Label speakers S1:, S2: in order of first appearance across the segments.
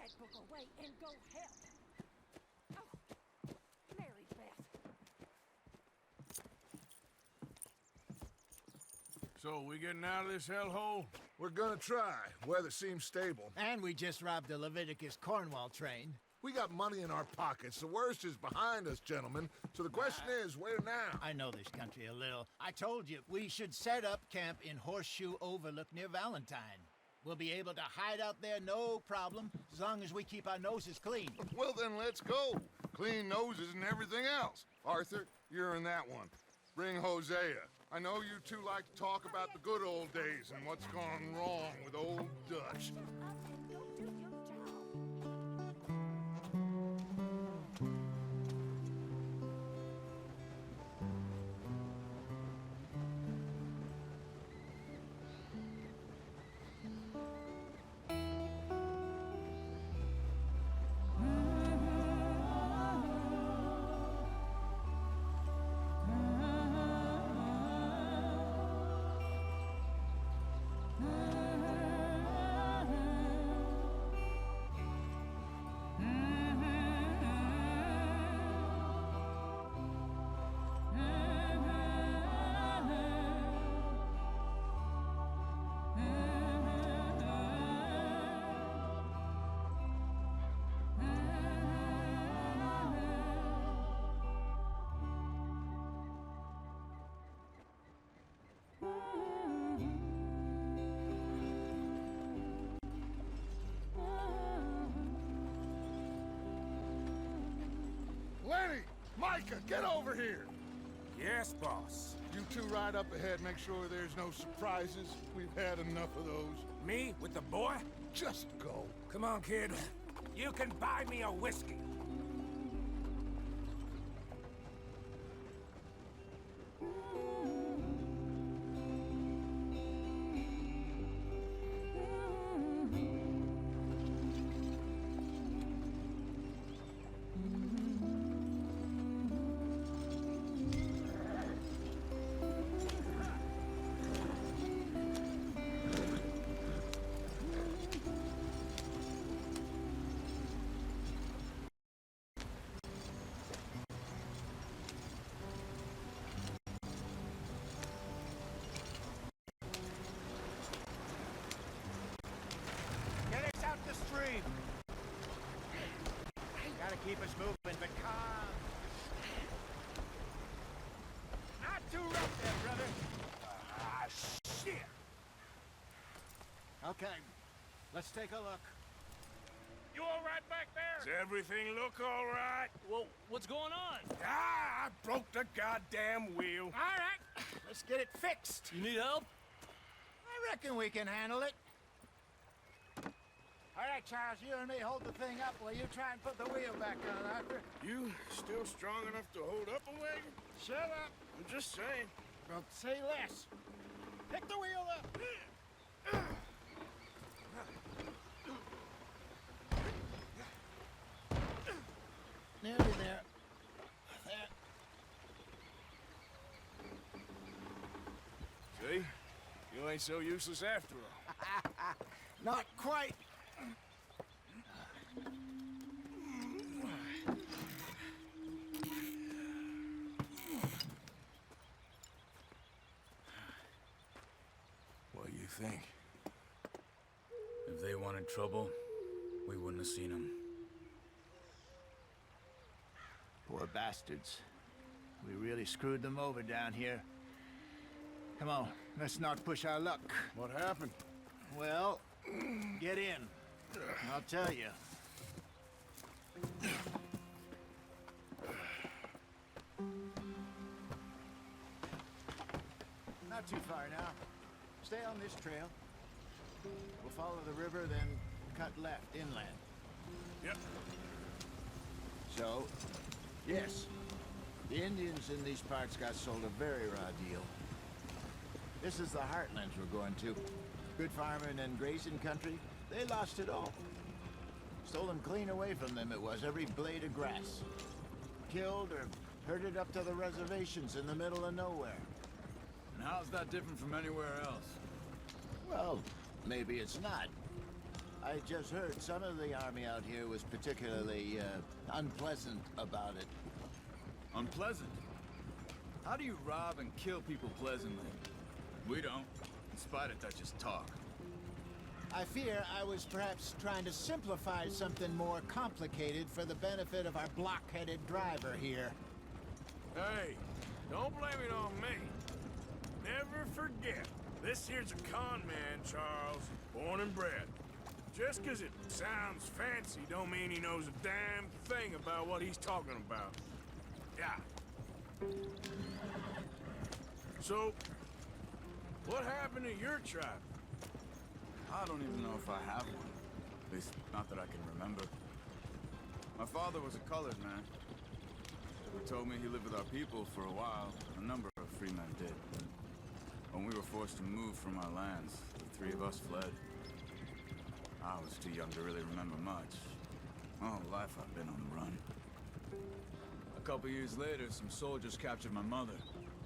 S1: that book away and go help. Oh, Mary Beth.
S2: So, we getting out of this hellhole?
S3: We're gonna try. Weather seems stable.
S4: And we just robbed the Leviticus Cornwall train.
S3: We got money in our pockets. The worst is behind us, gentlemen. So the question is, where now?
S4: I know this country a little. I told you, we should set up camp in Horseshoe Overlook near Valentine. We'll be able to hide out there, no problem, as long as we keep our noses clean.
S5: Well, then let's go. Clean noses and everything else. Arthur, you're in that one. Bring Hosea. I know you two like to talk about the good old days and what's gone wrong with old Dutch.
S1: Up and go do your job.
S5: Lenny! Micah, get over here!
S2: Yes, boss.
S5: You two ride up ahead, make sure there's no surprises. We've had enough of those.
S2: Me with the boy?
S5: Just go.
S2: Come on, kid. You can buy me a whiskey.
S4: Get us out the stream. Gotta keep us moving, but calm. Not too rough there, brother.
S2: Ah, shit!
S4: Okay, let's take a look.
S2: You all right back there? Does everything look all right?
S6: Well, what's going on?
S2: Ah, I broke the goddamn wheel.
S4: All right, let's get it fixed.
S6: You need help?
S4: I reckon we can handle it. All right, Charles, you and me hold the thing up while you try and put the wheel back on, Arthur.
S2: You still strong enough to hold up a wagon?
S4: Shut up.
S2: I'm just saying.
S4: Well, say less. Pick the wheel up. Nearly there. There.
S2: See? You ain't so useless after all.
S4: Not quite.
S2: What do you think?
S6: If they wanted trouble, we wouldn't have seen them.
S4: Poor bastards. We really screwed them over down here. Come on, let's not push our luck.
S2: What happened?
S4: Well, get in. I'll tell you. Not too far now. Stay on this trail. We'll follow the river, then cut left inland.
S2: Yep.
S4: So, yes, the Indians in these parts got sold a very raw deal. This is the heartlands we're going to. Good farming and grazing country, they lost it all. Stolen clean away from them it was, every blade of grass. Killed or herded up to the reservations in the middle of nowhere.
S6: And how's that different from anywhere else?
S4: Well, maybe it's not. I just heard some of the army out here was particularly, unpleasant about it.
S6: Unpleasant? How do you rob and kill people pleasantly? We don't, in spite of Dutch's talk.
S4: I fear I was perhaps trying to simplify something more complicated for the benefit of our block-headed driver here.
S2: Hey, don't blame it on me. Never forget, this here's a con man, Charles, born and bred. Just 'cause it sounds fancy don't mean he knows a damn thing about what he's talking about. Yeah. So, what happened to your tribe?
S6: I don't even know if I have one. At least, not that I can remember. My father was a colored man. He told me he lived with our people for a while. A number of free men did. When we were forced to move from our lands, the three of us fled. I was too young to really remember much. My whole life I've been on the run. A couple years later, some soldiers captured my mother.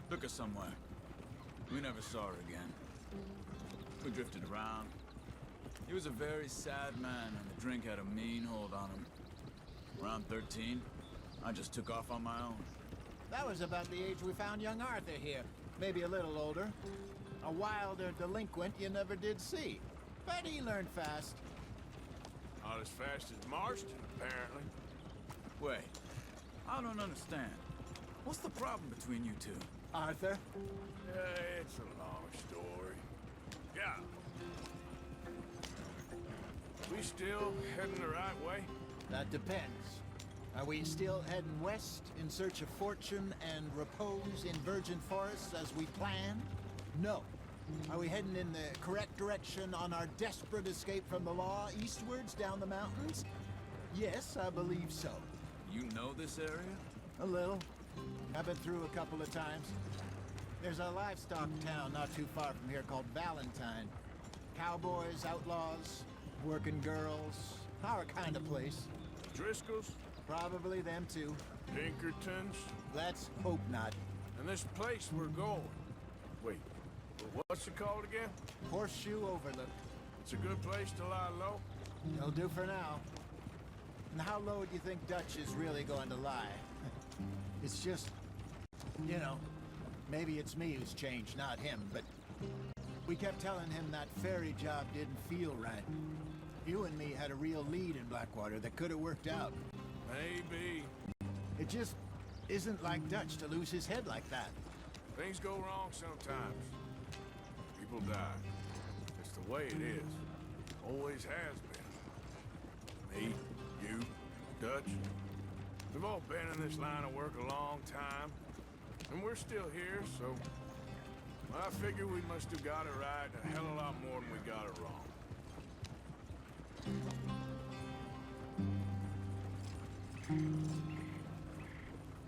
S6: Took her somewhere. We never saw her again. We drifted around. He was a very sad man, and the drink had a mean hold on him. Around 13, I just took off on my own.
S4: That was about the age we found young Arthur here. Maybe a little older. A wilder delinquent you never did see. But he learned fast.
S2: Not as fast as Marston, apparently.
S6: Wait, I don't understand. What's the problem between you two?
S4: Arthur?
S2: It's a long story. Yeah. We still heading the right way?
S4: That depends. Are we still heading west in search of fortune and repose in virgin forests as we planned? No. Are we heading in the correct direction on our desperate escape from the law eastwards down the mountains? Yes, I believe so.
S6: You know this area?
S4: A little. I've been through a couple of times. There's a livestock town not too far from here called Valentine. Cowboys, outlaws, working girls, our kind of place.
S2: Driscoll's?
S4: Probably them too.
S2: Pinkertons?
S4: Let's hope not.
S2: And this place we're going. Wait, what's it called again?
S4: Horseshoe Overlook.
S2: It's a good place to lie low?
S4: It'll do for now. And how low do you think Dutch is really going to lie? It's just, you know, maybe it's me who's changed, not him, but we kept telling him that ferry job didn't feel right. You and me had a real lead in Blackwater that could have worked out.
S2: Maybe.
S4: It just isn't like Dutch to lose his head like that.
S2: Things go wrong sometimes. People die. It's the way it is. Always has been. Me, you, Dutch. We've all been in this line of work a long time. And we're still here, so... I figure we must have got it right a hell of a lot more than we got it wrong.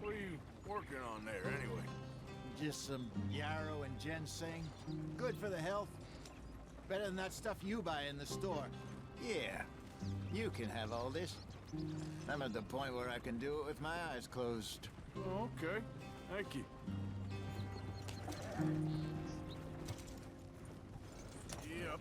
S2: What are you working on there, anyway?
S4: Just some yarrow and ginseng. Good for the health. Better than that stuff you buy in the store. Yeah, you can have all this. I'm at the point where I can do it with my eyes closed.
S2: Oh, okay. Thank you. Yep.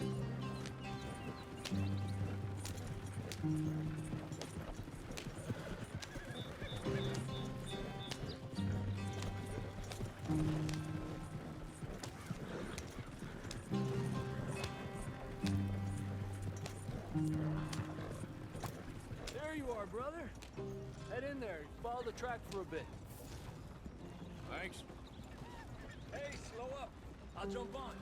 S7: There you are, brother. Head in there. Follow the track for a bit.
S2: Thanks.
S7: Hey, slow up. I'll jump on.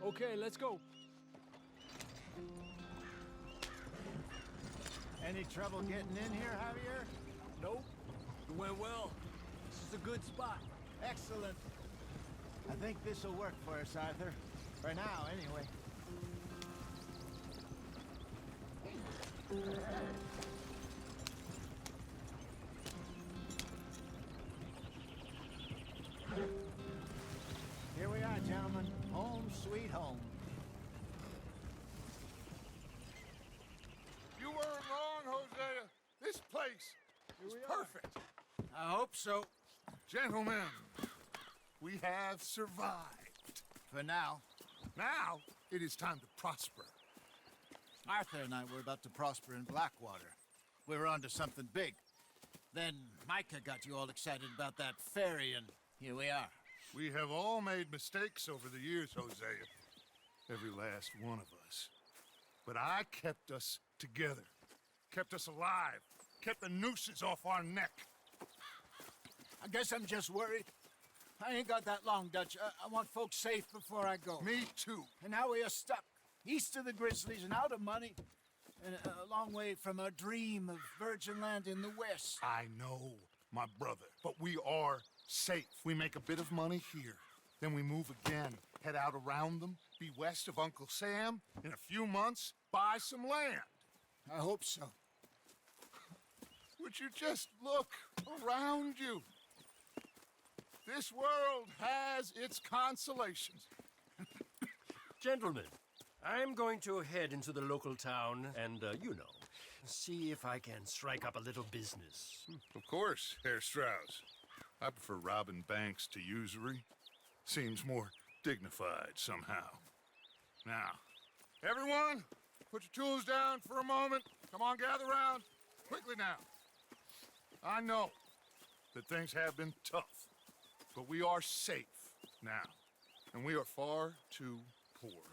S7: Okay, let's go.
S4: Any trouble getting in here, Javier?
S7: Nope. It went well. This is a good spot.
S4: Excellent. I think this'll work for us, Arthur. For now, anyway. Here we are, gentlemen. Home sweet home.
S5: You weren't wrong, Hosea. This place is perfect.
S4: I hope so.
S5: Gentlemen,
S3: We have survived.
S4: For now,
S3: Now, it is time to prosper.
S4: Arthur and I were about to prosper in Blackwater. We were onto something big. Then Micah got you all excited about that ferry, and here we are.
S3: We have all made mistakes over the years, Hosea. Every last one of us. But I kept us together. Kept us alive. Kept the nooses off our neck.
S4: I guess I'm just worried. I ain't got that long, Dutch. I want folks safe before I go.
S3: Me too.
S4: And now we are stuck, east of the Grizzlies and out of money, and a long way from our dream of virgin land in the west.
S3: I know, my brother. But we are safe. We make a bit of money here. Then we move again, head out around them, be west of Uncle Sam. In a few months, buy some land.
S4: I hope so.
S3: Would you just look around you? This world has its consolations.
S8: Gentlemen, I'm going to head into the local town and, see if I can strike up a little business.
S3: Of course, Herr Strauss. I prefer robbing banks to usury. Seems more dignified somehow. Now, everyone, put your tools down for a moment. Come on, gather round. Quickly now. I know that things have been tough, but we are safe now, and we are far too poor.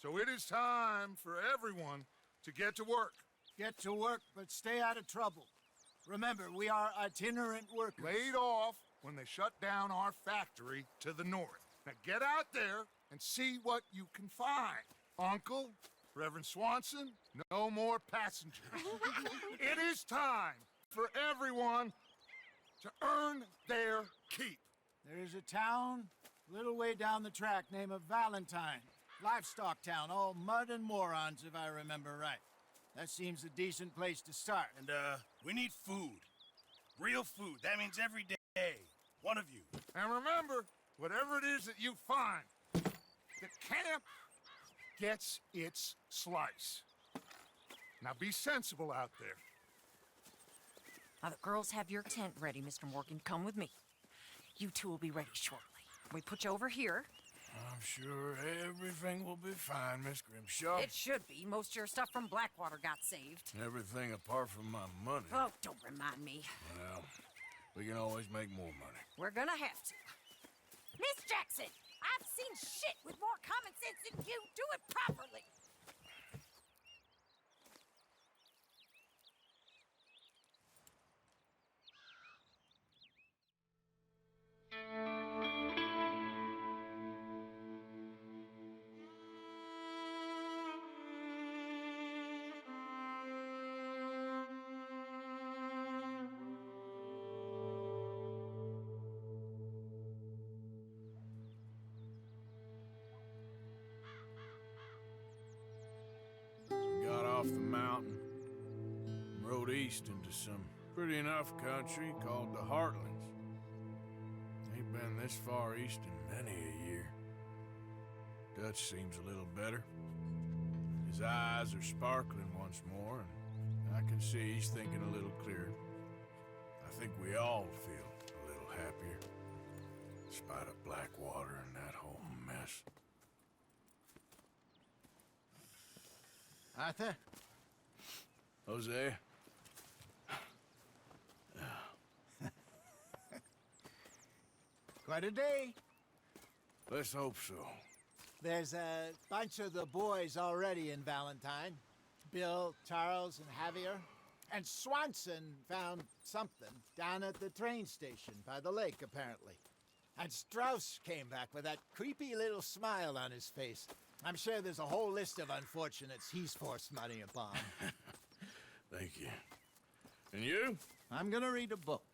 S3: So it is time for everyone to get to work.
S4: Get to work, but stay out of trouble. Remember, we are itinerant workers.
S3: Laid off when they shut down our factory to the north. Now get out there and see what you can find. Uncle, Reverend Swanson, no more passengers. It is time for everyone to earn their keep.
S4: There is a town a little way down the track named Valentine. Livestock town, all mud and morons, if I remember right. That seems a decent place to start.
S9: And, we need food. Real food. That means every day. One of you.
S3: And remember, whatever it is that you find, the camp gets its slice. Now be sensible out there.
S1: Now the girls have your tent ready, Mr. Morgan. Come with me. You two will be ready shortly. We put you over here.
S2: I'm sure everything will be fine, Miss Grimshaw.
S1: It should be. Most of your stuff from Blackwater got saved.
S2: Everything apart from my money.
S1: Oh, don't remind me.
S2: Well, we can always make more money.
S1: We're gonna have to. Miss Jackson, I've seen shit with more common sense than you. Do it properly.
S2: Got off the mountain, rode east into some pretty enough country called the Heartlands. Ain't been this far east in many a year. Dutch seems a little better. His eyes are sparkling once more, and I can see he's thinking a little clearer. I think we all feel a little happier, in spite of Blackwater and that whole mess.
S4: Arthur?
S2: Jose?
S4: Quite a day.
S2: Let's hope so.
S4: There's a bunch of the boys already in Valentine. Bill, Charles, and Javier. And Swanson found something down at the train station by the lake, apparently. And Strauss came back with that creepy little smile on his face. I'm sure there's a whole list of unfortunates he's forced money upon.
S2: Thank you. And you?
S4: I'm gonna read a book.